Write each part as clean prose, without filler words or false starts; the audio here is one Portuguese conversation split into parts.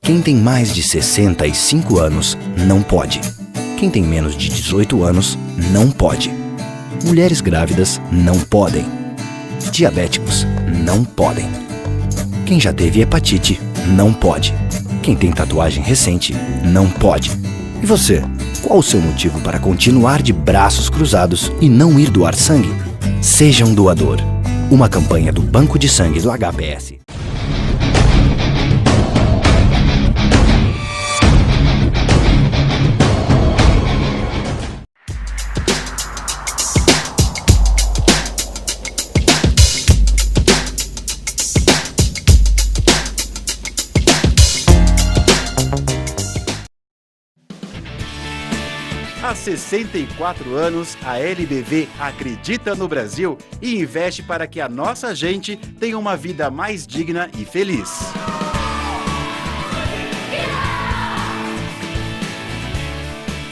Quem tem mais de 65 anos não pode. Quem tem menos de 18 anos não pode. Mulheres grávidas não podem. Diabéticos não podem. Quem já teve hepatite não pode. Quem tem tatuagem recente não pode. E você, qual o seu motivo para continuar de braços cruzados e não ir doar sangue? Seja um doador. Uma campanha do Banco de Sangue do HPS. Há 64 anos, a LBV acredita no Brasil e investe para que a nossa gente tenha uma vida mais digna e feliz.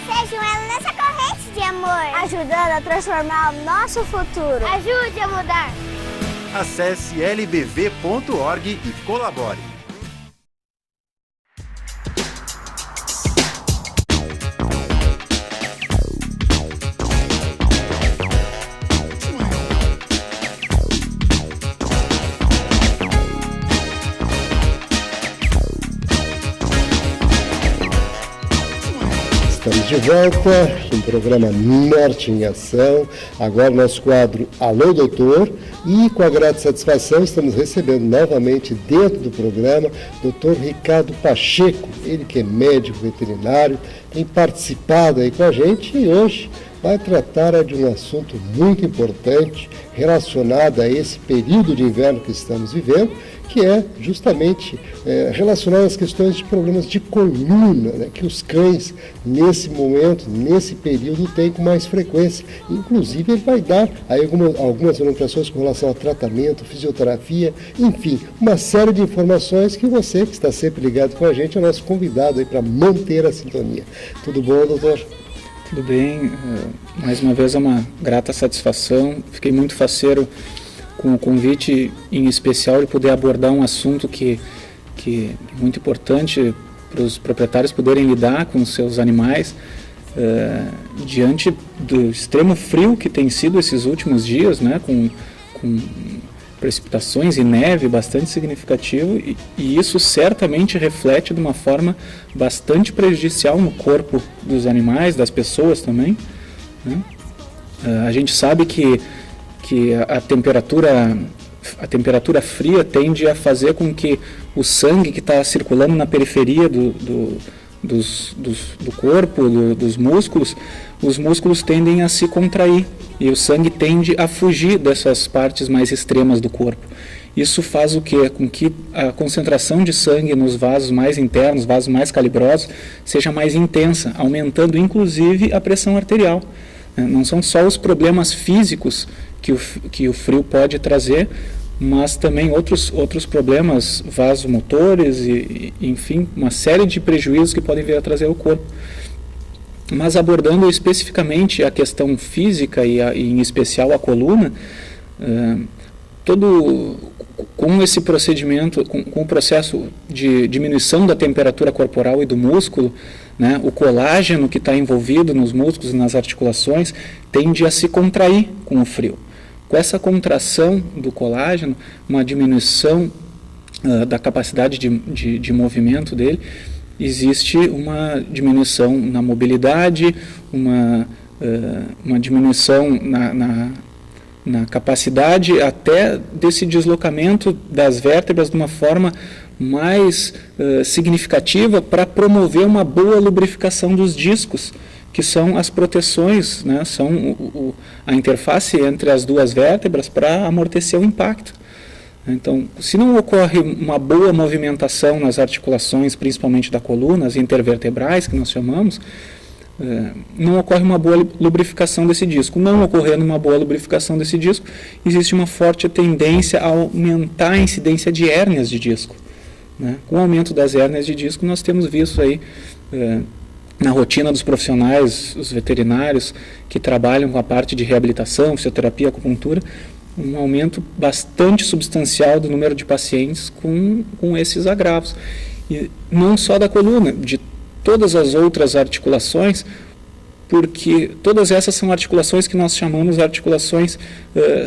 Seja um elo nessa corrente de amor, ajudando a transformar o nosso futuro. Ajude a mudar. Acesse lbv.org e colabore. Estamos de volta no programa Norte em Ação, agora nosso quadro Alô Doutor, e com a grata satisfação estamos recebendo novamente dentro do programa Dr. Ricardo Pacheco, ele que é médico veterinário, tem participado aí com a gente e hoje vai tratar de um assunto muito importante relacionado a esse período de inverno que estamos vivendo, que é justamente relacionado às questões de problemas de coluna, né, que os cães, nesse momento, nesse período, têm com mais frequência. Inclusive, ele vai dar aí algumas orientações com relação a tratamento, fisioterapia, enfim, uma série de informações que você, que está sempre ligado com a gente, é o nosso convidado aí para manter a sintonia. Tudo bom, doutor? Tudo bem, mais uma vez é uma grata satisfação, fiquei muito faceiro com o convite em especial de poder abordar um assunto que é muito importante para os proprietários poderem lidar com os seus animais diante do extremo frio que tem sido esses últimos dias, né, com precipitações e neve bastante significativo e isso certamente reflete de uma forma bastante prejudicial no corpo dos animais, das pessoas também, né? A gente sabe que a temperatura fria tende a fazer com que o sangue que está circulando na periferia do corpo, dos músculos, os músculos tendem a se contrair e o sangue tende a fugir dessas partes mais extremas do corpo. Isso faz o quê? Com que a concentração de sangue nos vasos mais internos, vasos mais calibrosos, seja mais intensa, aumentando inclusive a pressão arterial. Não são só os problemas físicos que o frio pode trazer, mas também outros problemas vasomotores e, enfim, uma série de prejuízos que podem vir a trazer ao corpo. Mas abordando especificamente a questão física e em especial a coluna, com esse procedimento, com o processo de diminuição da temperatura corporal e do músculo, né, o colágeno que está envolvido nos músculos e nas articulações tende a se contrair com o frio. Com essa contração do colágeno, uma diminuição da capacidade de movimento dele, existe uma diminuição na mobilidade, uma diminuição na capacidade até desse deslocamento das vértebras de uma forma mais significativa para promover uma boa lubrificação dos discos, que são as proteções, né, são a interface entre as duas vértebras para amortecer o impacto. Então, se não ocorre uma boa movimentação nas articulações, principalmente da coluna, as intervertebrais, que nós chamamos, não ocorre uma boa lubrificação desse disco. Não ocorrendo uma boa lubrificação desse disco, existe uma forte tendência a aumentar a incidência de hérnias de disco, né? Com o aumento das hérnias de disco, nós temos visto aí na rotina dos profissionais, os veterinários que trabalham com a parte de reabilitação, fisioterapia, acupuntura, um aumento bastante substancial do número de pacientes com esses agravos. E não só da coluna, de todas as outras articulações, porque todas essas são articulações que nós chamamos de articulações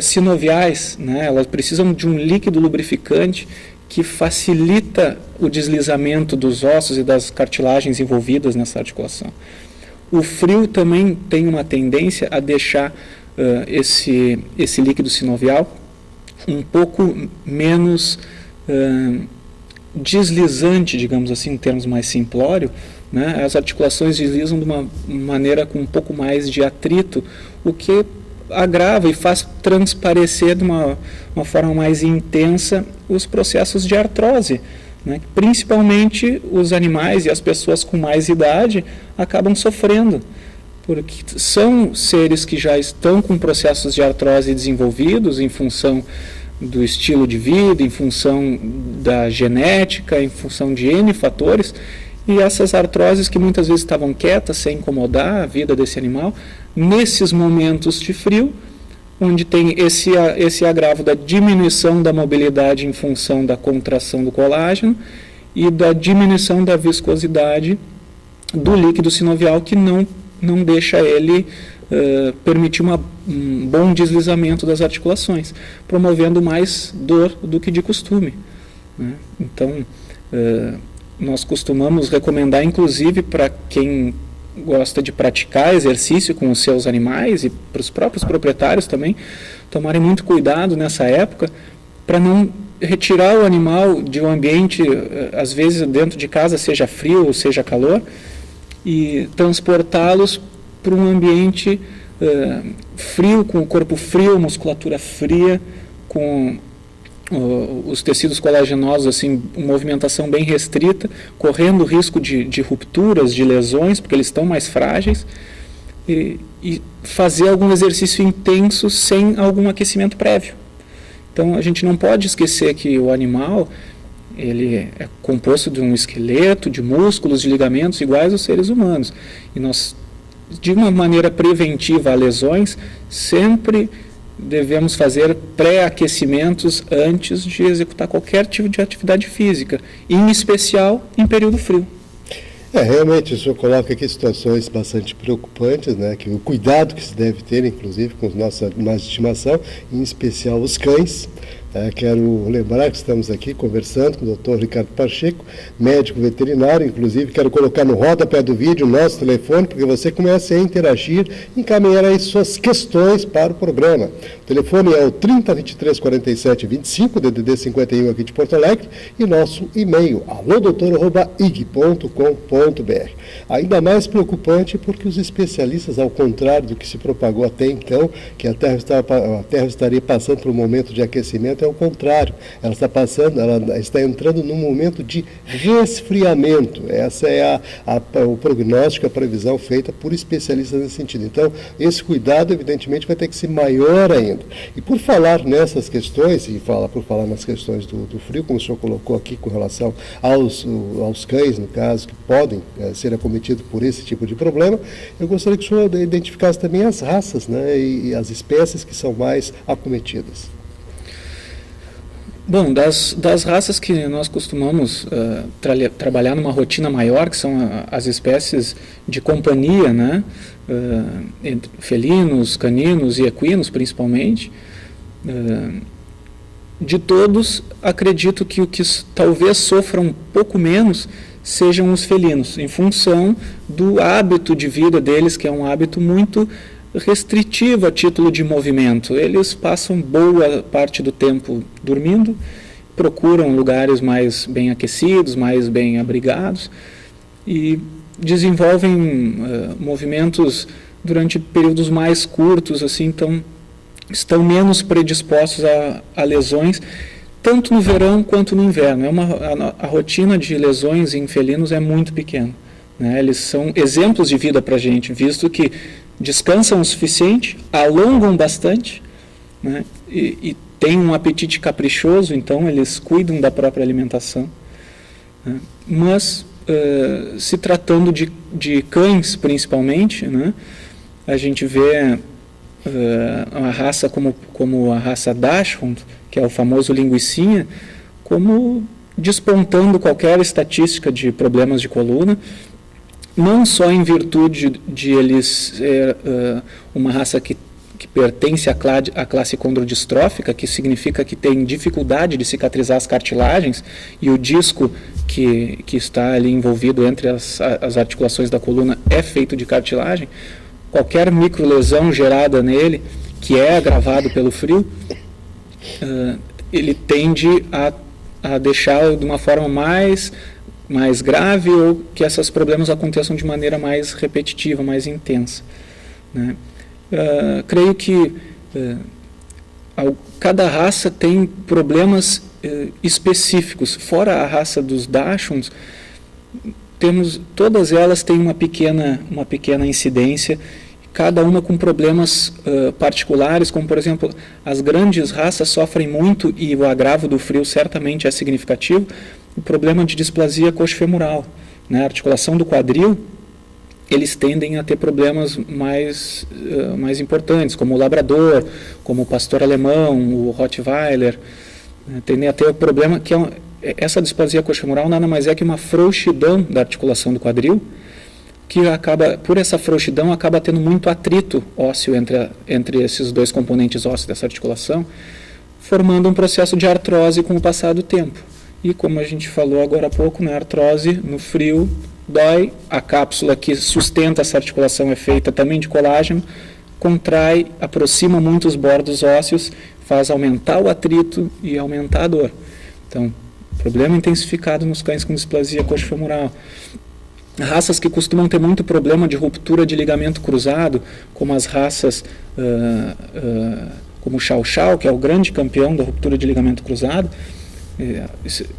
sinoviais, né? Elas precisam de um líquido lubrificante que facilita o deslizamento dos ossos e das cartilagens envolvidas nessa articulação. O frio também tem uma tendência a deixar esse líquido sinovial um pouco menos deslizante, digamos assim, em termos mais simplórios, né? As articulações deslizam de uma maneira com um pouco mais de atrito, o que agrava e faz transparecer de uma forma mais intensa os processos de artrose, né? Principalmente os animais e as pessoas com mais idade acabam sofrendo, porque são seres que já estão com processos de artrose desenvolvidos em função do estilo de vida, em função da genética, em função de N fatores, e essas artroses que muitas vezes estavam quietas, sem incomodar a vida desse animal, nesses momentos de frio, onde tem esse agravo da diminuição da mobilidade em função da contração do colágeno e da diminuição da viscosidade do líquido sinovial, que não deixa ele permitir um bom deslizamento das articulações, promovendo mais dor do que de costume, né? Então, nós costumamos recomendar, inclusive, para quem gosta de praticar exercício com os seus animais e para os próprios proprietários também, tomarem muito cuidado nessa época para não retirar o animal de um ambiente, às vezes dentro de casa, seja frio ou seja calor, e transportá-los para um ambiente frio, com o corpo frio, musculatura fria, com os tecidos colagenosos, assim, uma movimentação bem restrita, correndo risco de rupturas, de lesões, porque eles estão mais frágeis, e fazer algum exercício intenso sem algum aquecimento prévio. Então, a gente não pode esquecer que o animal, ele é composto de um esqueleto, de músculos, de ligamentos iguais aos seres humanos. E nós, de uma maneira preventiva a lesões, sempre devemos fazer pré-aquecimentos antes de executar qualquer tipo de atividade física, em especial em período frio. Realmente, o senhor coloca aqui situações bastante preocupantes, né? Que o cuidado que se deve ter, inclusive, com os nossos animais de estimação, em especial os cães. Quero lembrar que estamos aqui conversando com o Dr. Ricardo Pacheco, médico veterinário. Inclusive, quero colocar no rodapé do vídeo o nosso telefone, porque você comece a interagir, encaminhar aí suas questões para o programa. O telefone é o 30234725, DDD 51 aqui de Porto Alegre, e nosso e-mail, alodoutor@ig.com.br. Ainda mais preocupante porque os especialistas, ao contrário do que se propagou até então, que a Terra estaria passando por um momento de aquecimento, é o contrário. Ela está entrando num momento de resfriamento. Essa é o prognóstico, a previsão feita por especialistas nesse sentido. Então, esse cuidado, evidentemente, vai ter que ser maior ainda. E por falar nessas questões, por falar nas questões do frio, como o senhor colocou aqui com relação aos cães, no caso, que podem ser acometidos por esse tipo de problema, eu gostaria que o senhor identificasse também as raças, né, e as espécies que são mais acometidas. Bom, das raças que nós costumamos trabalhar numa rotina maior, que são as espécies de companhia, né, entre felinos, caninos e equinos principalmente, de todos, acredito que o que talvez sofra um pouco menos sejam os felinos, em função do hábito de vida deles, que é um hábito muito restritivo a título de movimento. Eles passam boa parte do tempo dormindo, procuram lugares mais bem aquecidos, mais bem abrigados e desenvolvem movimentos durante períodos mais curtos, assim, então estão menos predispostos a lesões, tanto no verão quanto no inverno. A rotina de lesões em felinos é muito pequena, né? Eles são exemplos de vida para a gente, visto que descansam o suficiente, alongam bastante, né, e têm um apetite caprichoso, então eles cuidam da própria alimentação, né. Mas, se tratando de cães principalmente, né, a gente vê uma raça como a raça Dachshund, que é o famoso linguicinha, como despontando qualquer estatística de problemas de coluna, não só em virtude de eles ser uma raça que pertence à classe condrodistrófica, que significa que tem dificuldade de cicatrizar as cartilagens, e o disco que está ali envolvido entre as articulações da coluna é feito de cartilagem. Qualquer microlesão gerada nele, que é agravado pelo frio, ele tende a deixar de uma forma mais grave, ou que esses problemas aconteçam de maneira mais repetitiva, mais intensa, né? Creio que cada raça tem problemas específicos. Fora a raça dos Dachshunds, todas elas têm uma pequena incidência, cada uma com problemas particulares, como, por exemplo, as grandes raças sofrem muito, e o agravo do frio certamente é significativo, o problema de displasia coxofemoral, né? A articulação do quadril, eles tendem a ter problemas mais importantes, como o labrador, como o pastor alemão, o rottweiler, tendem a ter o problema que essa displasia coxofemoral nada mais é que uma frouxidão da articulação do quadril, que por essa frouxidão acaba tendo muito atrito ósseo entre esses dois componentes ósseos dessa articulação, formando um processo de artrose com o passar do tempo. E como a gente falou agora há pouco, né, a artrose no frio dói, a cápsula que sustenta essa articulação é feita também de colágeno, contrai, aproxima muito os bordos ósseos, faz aumentar o atrito e aumentar a dor. Então, problema intensificado nos cães com displasia coxofemoral. Raças que costumam ter muito problema de ruptura de ligamento cruzado, como as raças como o Chow Chow, que é o grande campeão da ruptura de ligamento cruzado,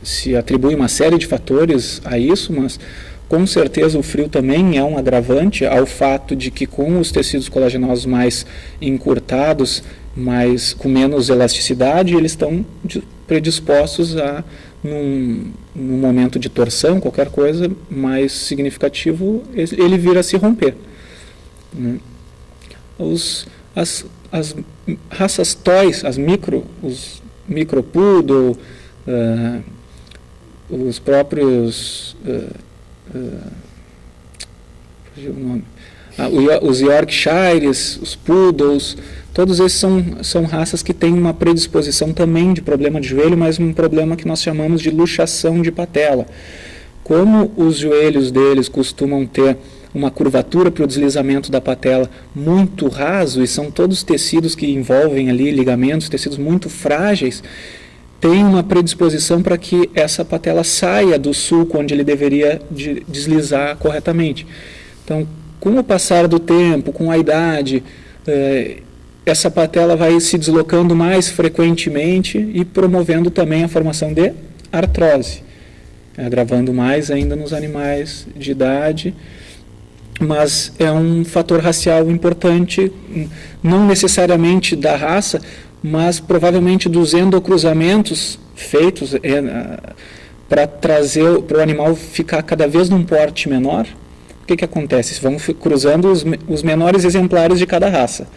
se atribui uma série de fatores a isso, mas com certeza o frio também é um agravante ao fato de que, com os tecidos colagenosos mais encurtados, com menos elasticidade, eles estão predispostos a, num momento de torção, qualquer coisa mais significativo, ele vir a se romper, né? As raças toys, os micropoodle, os próprios os Yorkshires, os Poodles, todos esses são raças que têm uma predisposição também de problema de joelho, mas um problema que nós chamamos de luxação de patela. Como os joelhos deles costumam ter uma curvatura para o deslizamento da patela muito raso, e são todos tecidos que envolvem ali ligamentos, tecidos muito frágeis, tem uma predisposição para que essa patela saia do sulco onde ele deveria deslizar corretamente. Então, com o passar do tempo, com a idade, essa patela vai se deslocando mais frequentemente e promovendo também a formação de artrose, agravando mais ainda nos animais de idade. Mas é um fator racial importante, não necessariamente da raça, mas provavelmente dos endocruzamentos feitos para trazer para o animal ficar cada vez num porte menor. O que acontece? Vão cruzando os menores exemplares de cada raça.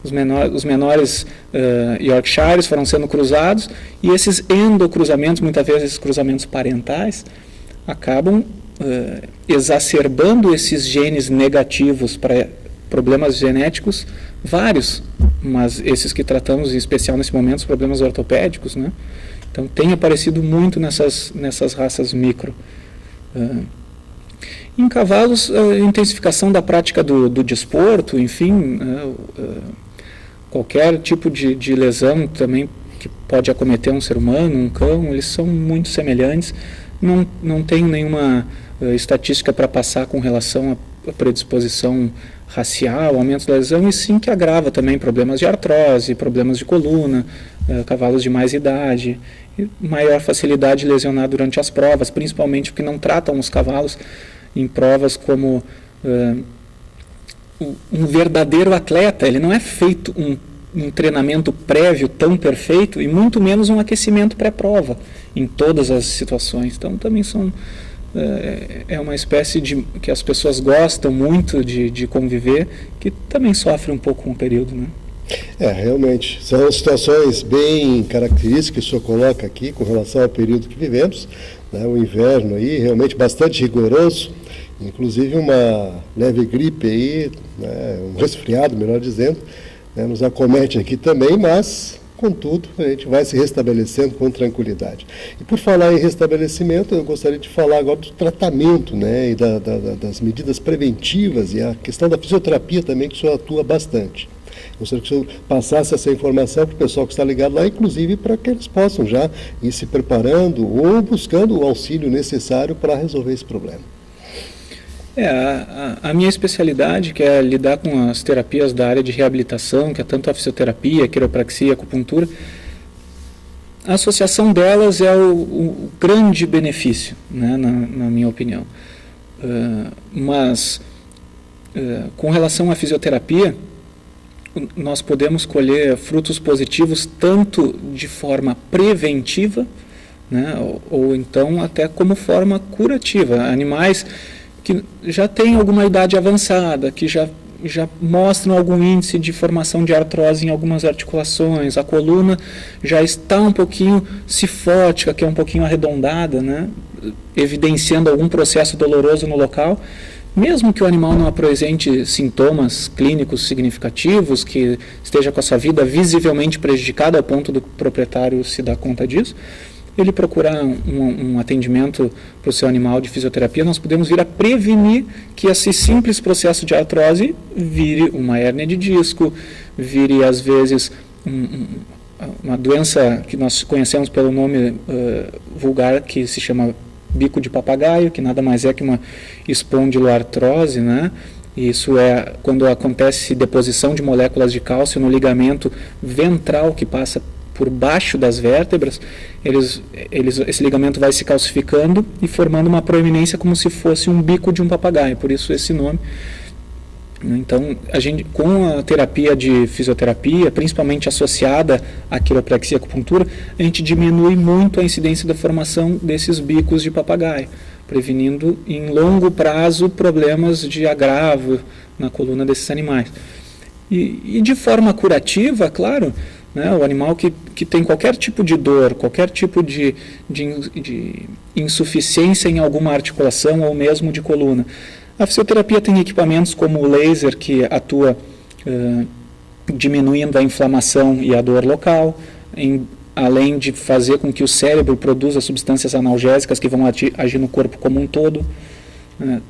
Os menores Yorkshires foram sendo cruzados, e esses endocruzamentos, muitas vezes esses cruzamentos parentais, acabam exacerbando esses genes negativos para problemas genéticos vários, mas esses que tratamos em especial nesse momento, os problemas ortopédicos, né? Então tem aparecido muito nessas raças micro. Em cavalos, a intensificação da prática do desporto, enfim, qualquer tipo de lesão também que pode acometer um ser humano, um cão, eles são muito semelhantes. Não tem nenhuma estatística para passar com relação à predisposição racial, aumento da lesão, e sim que agrava também problemas de artrose, problemas de coluna, cavalos de mais idade, e maior facilidade de lesionar durante as provas, principalmente porque não tratam os cavalos em provas como um verdadeiro atleta. Ele não é feito um treinamento prévio tão perfeito, e muito menos um aquecimento pré-prova em todas as situações. Então também é uma espécie que as pessoas gostam muito de conviver, que também sofre um pouco com o período, né? Realmente, são situações bem características que o senhor coloca aqui com relação ao período que vivemos, né? O inverno aí realmente bastante rigoroso, inclusive uma leve gripe aí, né? Um resfriado, melhor dizendo, né? Nos acomete aqui também, mas, contudo, a gente vai se restabelecendo com tranquilidade. E por falar em restabelecimento, eu gostaria de falar agora do tratamento, né? E das medidas preventivas e a questão da fisioterapia também, que o senhor atua bastante. Gostaria que o senhor passasse essa informação para o pessoal que está ligado lá, inclusive para que eles possam já ir se preparando ou buscando o auxílio necessário para resolver esse problema. A minha especialidade, que é lidar com as terapias da área de reabilitação, que é tanto a fisioterapia, a quiropraxia, a acupuntura, a associação delas é o grande benefício, né, na minha opinião. Mas, com relação à fisioterapia, nós podemos colher frutos positivos tanto de forma preventiva, né, ou então até como forma curativa. Animais que já têm alguma idade avançada, que já mostram algum índice de formação de artrose em algumas articulações, a coluna já está um pouquinho cifótica, que é um pouquinho arredondada, né, evidenciando algum processo doloroso no local. Mesmo que o animal não apresente sintomas clínicos significativos, que esteja com a sua vida visivelmente prejudicada ao ponto do proprietário se dar conta disso, ele procurar um atendimento para o seu animal de fisioterapia, nós podemos vir a prevenir que esse simples processo de artrose vire uma hérnia de disco, vire às vezes uma doença que nós conhecemos pelo nome vulgar, que se chama bico de papagaio, que nada mais é que uma espondiloartrose, né? Isso é quando acontece deposição de moléculas de cálcio no ligamento ventral que passa por baixo das vértebras. Esse ligamento vai se calcificando e formando uma proeminência como se fosse um bico de um papagaio, por isso esse nome. Então, a gente, com a terapia de fisioterapia, principalmente associada à quiropraxia e acupuntura, a gente diminui muito a incidência da formação desses bicos de papagaio, prevenindo em longo prazo problemas de agravo na coluna desses animais. E de forma curativa, claro, né, o animal que tem qualquer tipo de dor, qualquer tipo de insuficiência em alguma articulação ou mesmo de coluna, a fisioterapia tem equipamentos como o laser, que atua diminuindo a inflamação e a dor local, além de fazer com que o cérebro produza substâncias analgésicas que vão agir no corpo como um todo.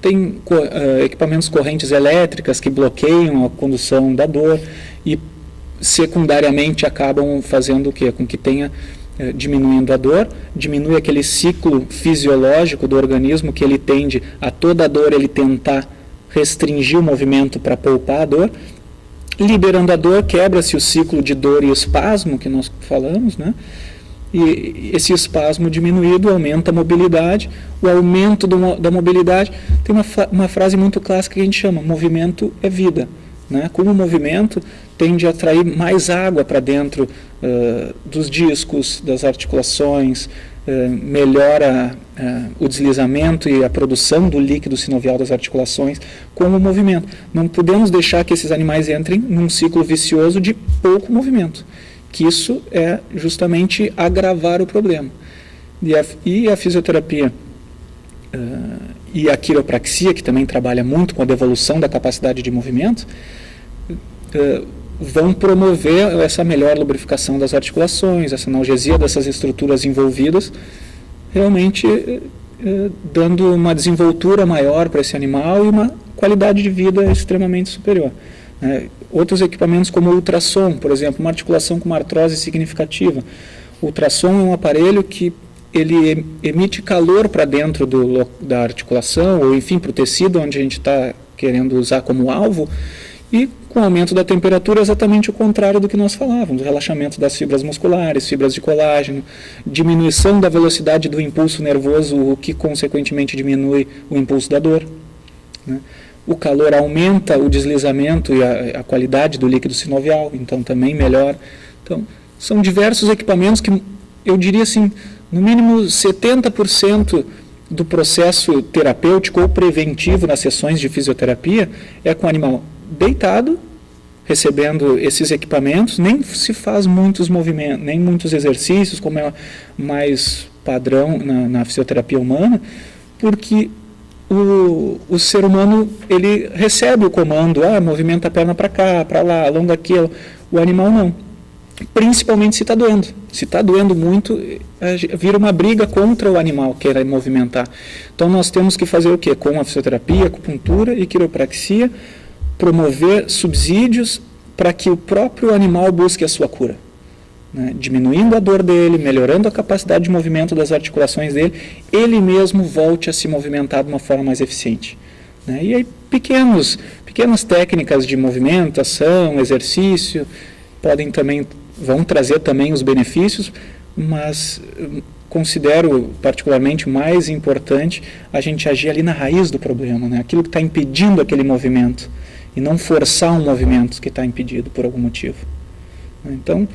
Tem equipamentos correntes elétricas que bloqueiam a condução da dor e secundariamente acabam fazendo o quê? Com que tenha diminuindo a dor, diminui aquele ciclo fisiológico do organismo que ele tende a toda dor ele tentar restringir o movimento para poupar a dor. Liberando a dor, quebra-se o ciclo de dor e espasmo que nós falamos, né? E esse espasmo diminuído aumenta a mobilidade. O aumento da mobilidade, tem uma frase muito clássica que a gente chama: movimento é vida, né? Como o movimento tende a atrair mais água para dentro dos discos, das articulações, melhora o deslizamento e a produção do líquido sinovial das articulações com o movimento. Não podemos deixar que esses animais entrem num ciclo vicioso de pouco movimento, que isso é justamente agravar o problema. E a fisioterapia e a quiropraxia, que também trabalha muito com a devolução da capacidade de movimento, vão promover essa melhor lubrificação das articulações, essa analgesia dessas estruturas envolvidas, realmente dando uma desenvoltura maior para esse animal e uma qualidade de vida extremamente superior. Outros equipamentos como o ultrassom, por exemplo, uma articulação com uma artrose significativa. O ultrassom é um aparelho que ele emite calor para dentro da articulação, ou enfim, para o tecido onde a gente está querendo usar como alvo, e com o aumento da temperatura, exatamente o contrário do que nós falávamos: relaxamento das fibras musculares, fibras de colágeno, diminuição da velocidade do impulso nervoso, o que consequentemente diminui o impulso da dor, né? O calor aumenta o deslizamento e a qualidade do líquido sinovial, então também melhora. Então, são diversos equipamentos que, eu diria assim, no mínimo 70% do processo terapêutico ou preventivo nas sessões de fisioterapia é com o animal deitado, recebendo esses equipamentos, nem se faz muitos movimentos, nem muitos exercícios, como é mais padrão na fisioterapia humana, porque o ser humano, ele recebe o comando, movimenta a perna para cá, para lá, alonga aquilo. O animal não. Principalmente se está doendo. Se está doendo muito, vira uma briga contra o animal que quer movimentar. Então nós temos que fazer o quê? Com a fisioterapia, acupuntura e quiropraxia, promover subsídios para que o próprio animal busque a sua cura, né? Diminuindo a dor dele, melhorando a capacidade de movimento das articulações dele, ele mesmo volte a se movimentar de uma forma mais eficiente, né? E aí pequenas técnicas de movimentação, exercício, vão trazer também os benefícios, mas considero particularmente mais importante a gente agir ali na raiz do problema, né? Aquilo que está impedindo aquele movimento, e não forçar um movimento que está impedido por algum motivo. Então,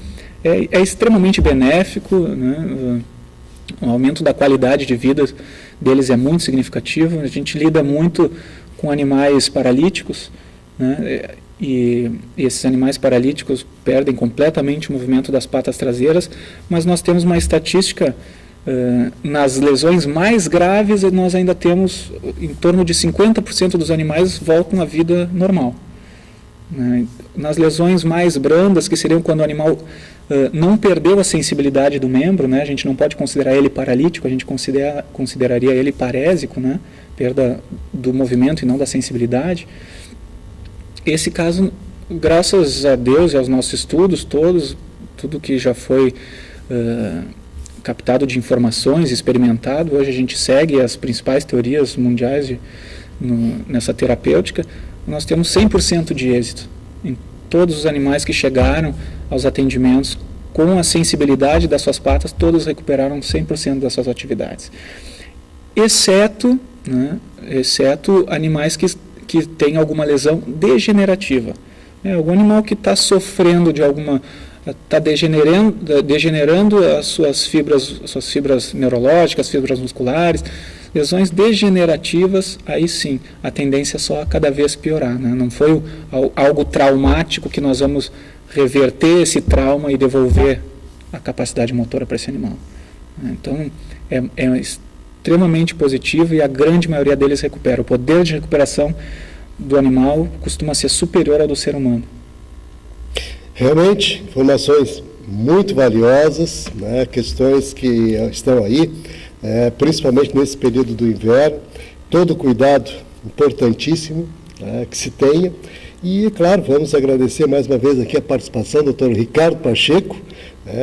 é extremamente benéfico, né? O aumento da qualidade de vida deles é muito significativo. A gente lida muito com animais paralíticos, né? E esses animais paralíticos perdem completamente o movimento das patas traseiras, mas nós temos uma estatística, nas lesões mais graves, nós ainda temos em torno de 50% dos animais voltam à vida normal, né? Nas lesões mais brandas, que seriam quando o animal não perdeu a sensibilidade do membro, né? A gente não pode considerar ele paralítico, a gente consideraria ele parésico, né? Perda do movimento e não da sensibilidade. Esse caso, graças a Deus e aos nossos estudos todos, tudo que já foi captado de informações, experimentado, hoje a gente segue as principais teorias mundiais nessa terapêutica, nós temos 100% de êxito em todos os animais que chegaram aos atendimentos com a sensibilidade das suas patas, todos recuperaram 100% das suas atividades, exceto animais que têm alguma lesão degenerativa, algum animal que está sofrendo de alguma, está degenerando as suas fibras neurológicas, fibras musculares, lesões degenerativas, aí sim, a tendência é só a cada vez piorar, né? Não foi algo traumático que nós vamos reverter esse trauma e devolver a capacidade motora para esse animal. Então, é extremamente positivo e a grande maioria deles recupera. O poder de recuperação do animal costuma ser superior ao do ser humano. Realmente, informações muito valiosas, né? Questões que estão aí, principalmente nesse período do inverno, todo cuidado importantíssimo, né, que se tenha. E, claro, vamos agradecer mais uma vez aqui a participação do Dr. Ricardo Pacheco,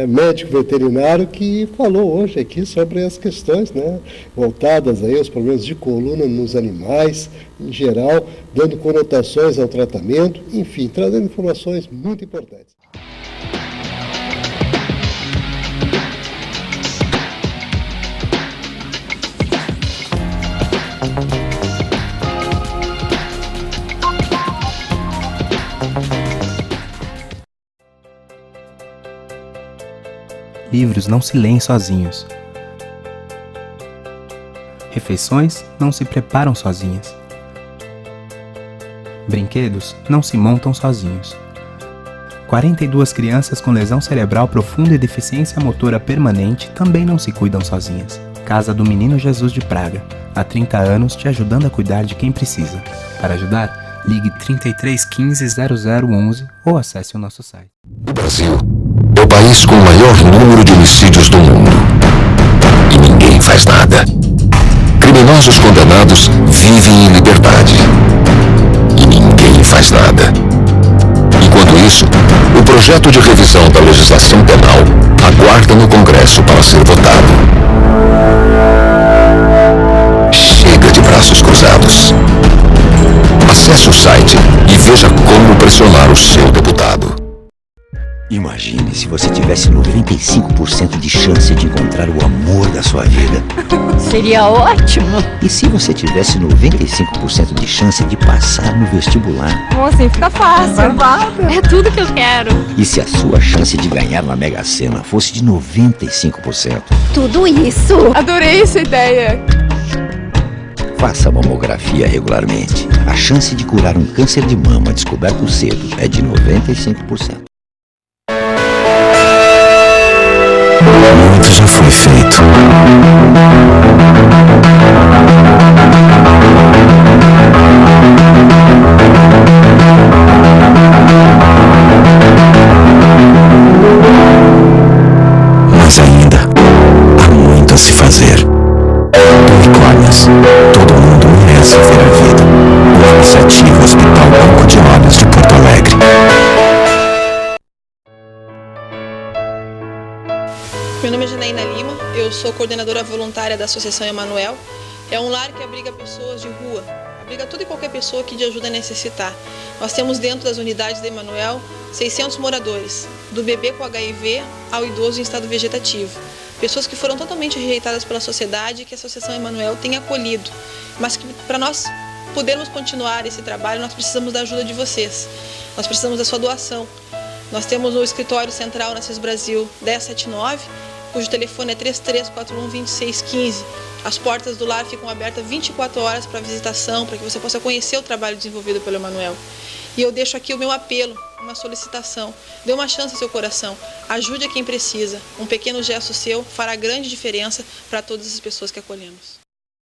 médico veterinário, que falou hoje aqui sobre as questões, né, voltadas aí aos problemas de coluna nos animais, em geral, dando conotações ao tratamento, enfim, trazendo informações muito importantes. Livros não se leem sozinhos. Refeições não se preparam sozinhas. Brinquedos não se montam sozinhos. 42 crianças com lesão cerebral profunda e deficiência motora permanente também não se cuidam sozinhas. Casa do Menino Jesus de Praga. Há 30 anos te ajudando a cuidar de quem precisa. Para ajudar, ligue 33 15 0011 ou acesse o nosso site. O Brasil é o país com o maior número de homicídios do mundo. E ninguém faz nada. Criminosos condenados vivem em liberdade. E ninguém faz nada. Enquanto isso, o projeto de revisão da legislação penal aguarda no Congresso para ser votado. Chega de braços cruzados. Acesse o site e veja como pressionar o seu deputado. Imagine se você tivesse 95% de chance de encontrar o amor da sua vida. Seria ótimo. E se você tivesse 95% de chance de passar no vestibular? Assim fica fácil. É tudo que eu quero. E se a sua chance de ganhar na Mega Sena fosse de 95%? Tudo isso. Adorei essa ideia. Faça a mamografia regularmente. A chance de curar um câncer de mama descoberto cedo é de 95%. Muito já foi feito. Mas ainda há muito a se fazer. Unicórnios. Todo mundo merece ver a vida. Uma iniciativa Hospital Banco de Olhos de Porto Alegre. Meu nome é Janaína Lima, eu sou coordenadora voluntária da Associação Emanuel. É um lar que abriga pessoas de rua, abriga toda e qualquer pessoa que de ajuda necessitar. Nós temos dentro das unidades da Emanuel 600 moradores, do bebê com HIV ao idoso em estado vegetativo. Pessoas que foram totalmente rejeitadas pela sociedade e que a Associação Emanuel tem acolhido. Mas que para nós podermos continuar esse trabalho, nós precisamos da ajuda de vocês. Nós precisamos da sua doação. Nós temos o escritório central na CIS Brasil 1079, cujo telefone é 3341-2615. As portas do lar ficam abertas 24 horas para visitação, para que você possa conhecer o trabalho desenvolvido pelo Emanuel. E eu deixo aqui o meu apelo, uma solicitação. Dê uma chance ao seu coração. Ajude a quem precisa. Um pequeno gesto seu fará grande diferença para todas as pessoas que acolhemos.